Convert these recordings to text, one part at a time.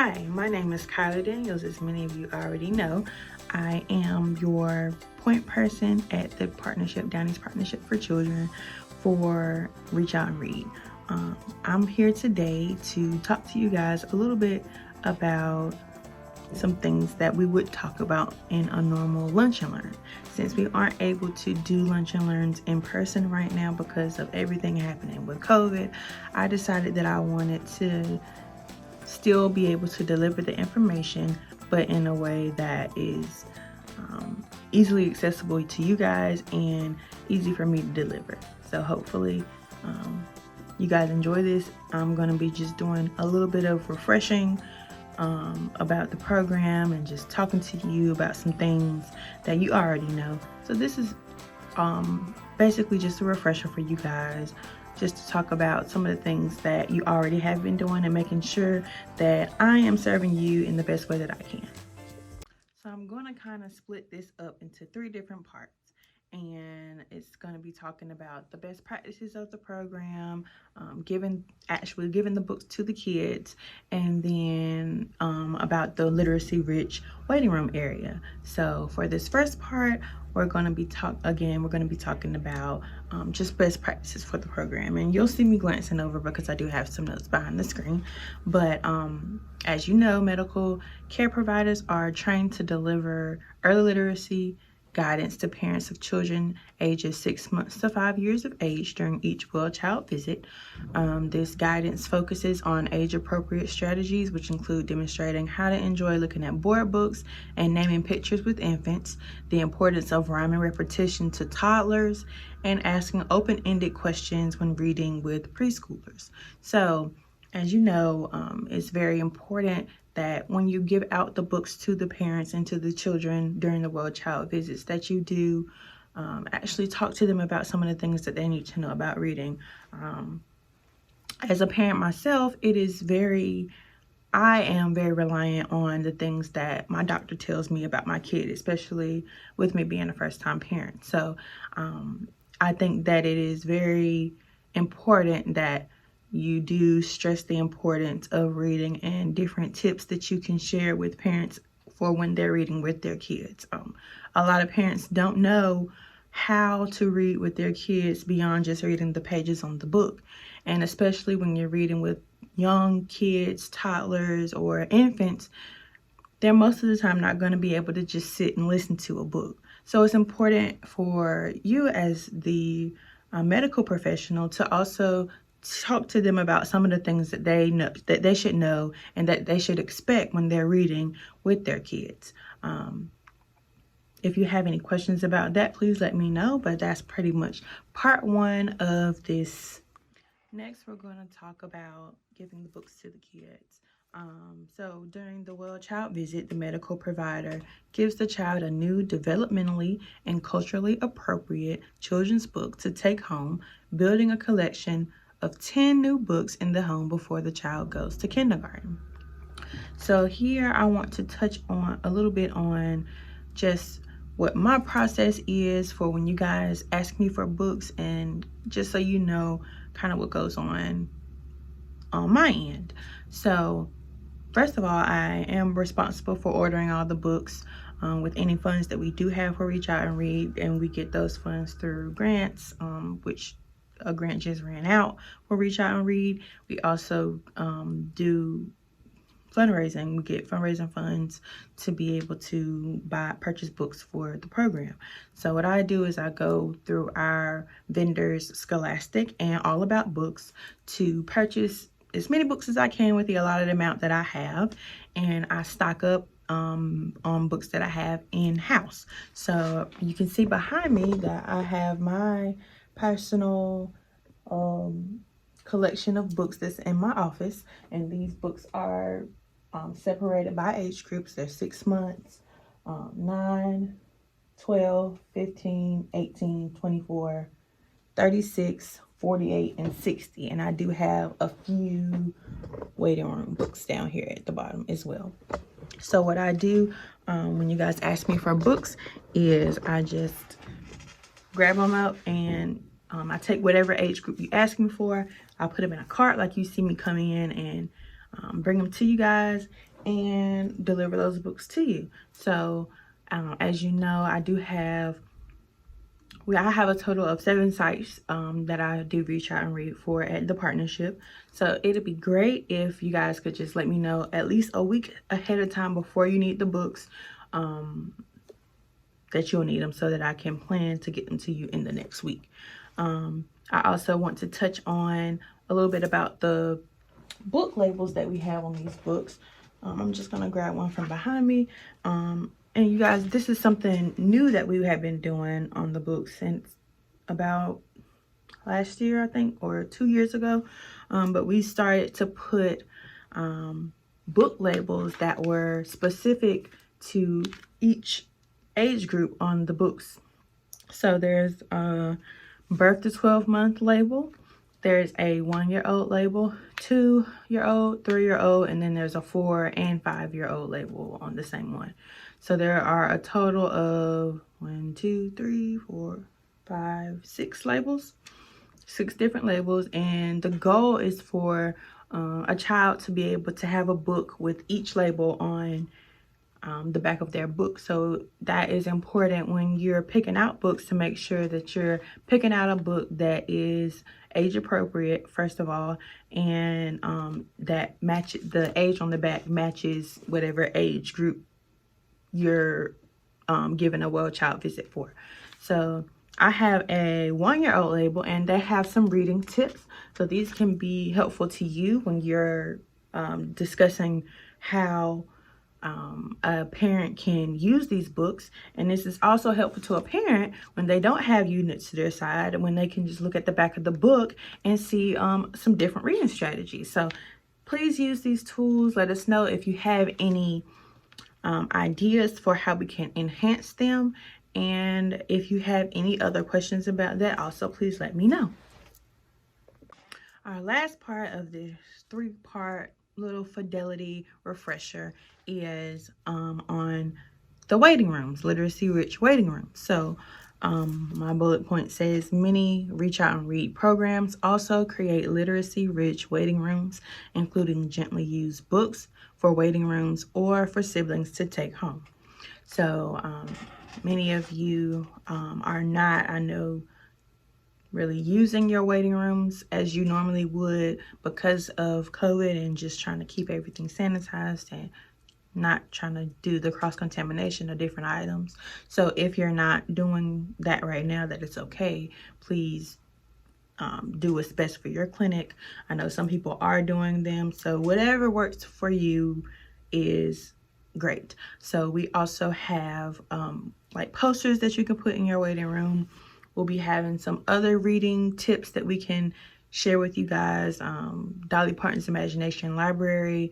Hi, my name is Kyla Daniels. As many of you already know, I am your point person at the partnership, Downey's Partnership for Children, for Reach Out and Read. I'm here today to talk to you guys a little bit about some things that we would talk about in a normal lunch and learn. Since we aren't able to do lunch and learns in person right now because of everything happening with COVID, I decided that I wanted to still be able to deliver the information, but in a way that is easily accessible to you guys and easy for me to deliver. So hopefully you guys enjoy this. I'm going to be just doing a little bit of refreshing about the program and just talking to you about some things that you already know. So this is basically just a refresher for you guys, just to talk about some of the things that you already have been doing and making sure that I am serving you in the best way that I can. So I'm going to kind of split this up into 3 different parts. And it's going to be talking about the best practices of the program, giving the books to the kids, and then about the literacy rich waiting room area. So for this first part, we're going to be talking about just best practices for the program, and you'll see me glancing over because I do have some notes behind the screen. But as you know, medical care providers are trained to deliver early literacy guidance to parents of children ages 6 months to 5 years of age during each well-child visit. This guidance focuses on age-appropriate strategies, which include demonstrating how to enjoy looking at board books and naming pictures with infants, the importance of rhyming repetition to toddlers, and asking open-ended questions when reading with preschoolers. So, as you know, it's very important that when you give out the books to the parents and to the children during the well-child visits, that you do actually talk to them about some of the things that they need to know about reading. As a parent myself, I am very reliant on the things that my doctor tells me about my kid, especially with me being a first-time parent. So I think that it is very important that you do stress the importance of reading and different tips that you can share with parents for when they're reading with their kids. A lot of parents don't know how to read with their kids beyond just reading the pages on the book. And especially when you're reading with young kids, toddlers, or infants, they're most of the time not going to be able to just sit and listen to a book. So it's important for you as the medical professional to also talk to them about some of the things that they know, that they should know, and that they should expect when they're reading with their kids. If you have any questions about that, please let me know, but that's pretty much part 1 of this. Next, we're going to talk about giving the books to the kids. So during the well-child visit, the medical provider gives the child a new developmentally and culturally appropriate children's book to take home, building a collection of 10 new books in the home before the child goes to kindergarten. So here I want to touch on a little bit on just what my process is for when you guys ask me for books, and just so you know kind of what goes on my end. So first of all, I am responsible for ordering all the books with any funds that we do have for Reach Out and Read, and we get those funds through grants, which a grant just ran out for Reach Out and Read. We also do fundraising. We get fundraising funds to be able to purchase books for the program. So what I do is I go through our vendors, Scholastic and All About Books, to purchase as many books as I can with the allotted amount that I have, and I stock up on books that I have in-house. So you can see behind me that I have my personal collection of books that's in my office, and these books are separated by age groups. They're 6 months, 9, 12, 15, 18, 24, 36, 48, and 60. And I do have a few waiting room books down here at the bottom as well. So what I do when you guys ask me for books is I just grab them up, and I take whatever age group you ask me for. I put them in a cart like you see me coming in and bring them to you guys. and deliver those books to you. So as you know, I have a total of 7 sites that I do reach out and read for at the partnership. So it'd be great if you guys could just let me know at least a week ahead of time before you need the books, that you'll need them, so that I can plan to get them to you in the next week. I also want to touch on a little bit about the book labels that we have on these books. I'm just gonna grab one from behind me. And you guys, this is something new that we have been doing on the books since about last year, I think, or 2 years ago. But we started to put book labels that were specific to each age group on the books. So there's a birth to 12-month label, there's a 1-year-old label, 2-year-old, 3-year-old, and then there's a 4 and 5-year-old label on the same one. So there are a total of 1, 2, 3, 4, 5, 6 labels, 6 different labels, and the goal is for a child to be able to have a book with each label on the back of their book. So that is important when you're picking out books, to make sure that you're picking out a book that is age appropriate, first of all, and that the age on the back matches whatever age group you're giving a well child visit for. So I have a 1-year-old label, and they have some reading tips. So these can be helpful to you when you're discussing how a parent can use these books. And this is also helpful to a parent when they don't have units to their side, when they can just look at the back of the book and see some different reading strategies. So please use these tools. Let us know if you have any ideas for how we can enhance them. And if you have any other questions about that, also please let me know. Our last part of this 3-part little fidelity refresher is on the waiting rooms, literacy rich waiting rooms. So my bullet point says many reach out and read programs also create literacy rich waiting rooms, including gently used books for waiting rooms or for siblings to take home. So many of you are not, I know, really using your waiting rooms as you normally would because of COVID and just trying to keep everything sanitized and not trying to do the cross-contamination of different items. So if you're not doing that right now, that it's okay. Please do what's best for your clinic. I know some people are doing them, so whatever works for you is great. So we also have like posters that you can put in your waiting room. We'll be having some other reading tips that we can share with you guys. Dolly Parton's Imagination Library,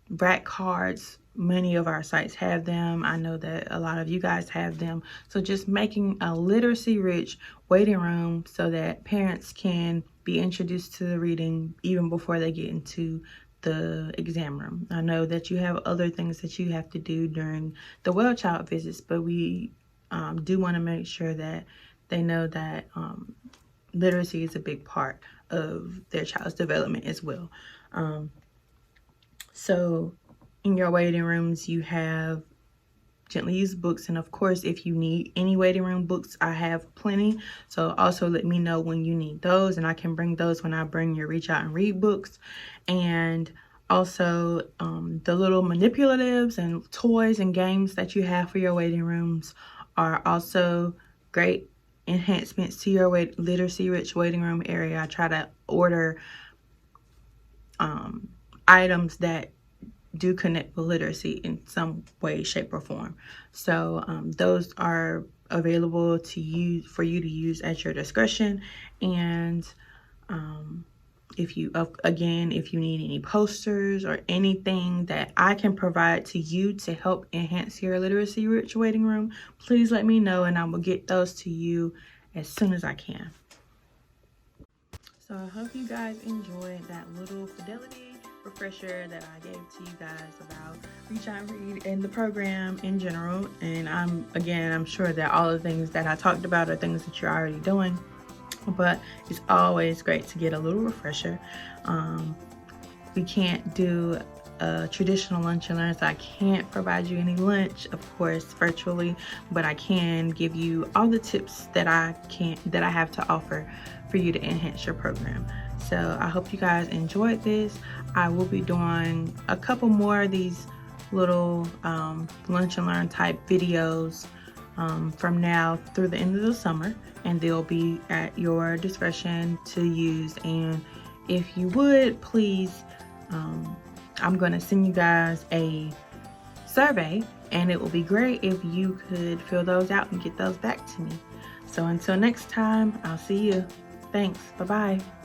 rack cards. Many of our sites have them. I know that a lot of you guys have them. So just making a literacy rich waiting room so that parents can be introduced to the reading even before they get into the exam room. I know that you have other things that you have to do during the well child visits, but we do want to make sure that they know that literacy is a big part of their child's development as well. So in your waiting rooms, you have gently used books, and of course, if you need any waiting room books, I have plenty. So also let me know when you need those, and I can bring those when I bring your reach out and read books. And also the little manipulatives and toys and games that you have for your waiting rooms are also great enhancements to your literacy rich waiting room area. I try to order items that do connect with literacy in some way, shape, or form. So those are available to you for you to use at your discretion. And if you need any posters or anything that I can provide to you to help enhance your literacy rich waiting room, please let me know and I will get those to you as soon as I can. So I hope you guys enjoyed that little fidelity refresher that I gave to you guys about Reach Out and Read and the program in general. And I'm sure that all the things that I talked about are things that you're already doing, but it's always great to get a little refresher. We can't do a traditional lunch and learn, so I can't provide you any lunch, of course, virtually, but I can give you all the tips that I have to offer for you to enhance your program. So I hope you guys enjoyed this. I will be doing a couple more of these little lunch and learn type videos from now through the end of the summer, and they'll be at your discretion to use. And if you would please, I'm going to send you guys a survey, and it will be great if you could fill those out and get those back to me. So until next time, I'll see you. Thanks. Bye-bye.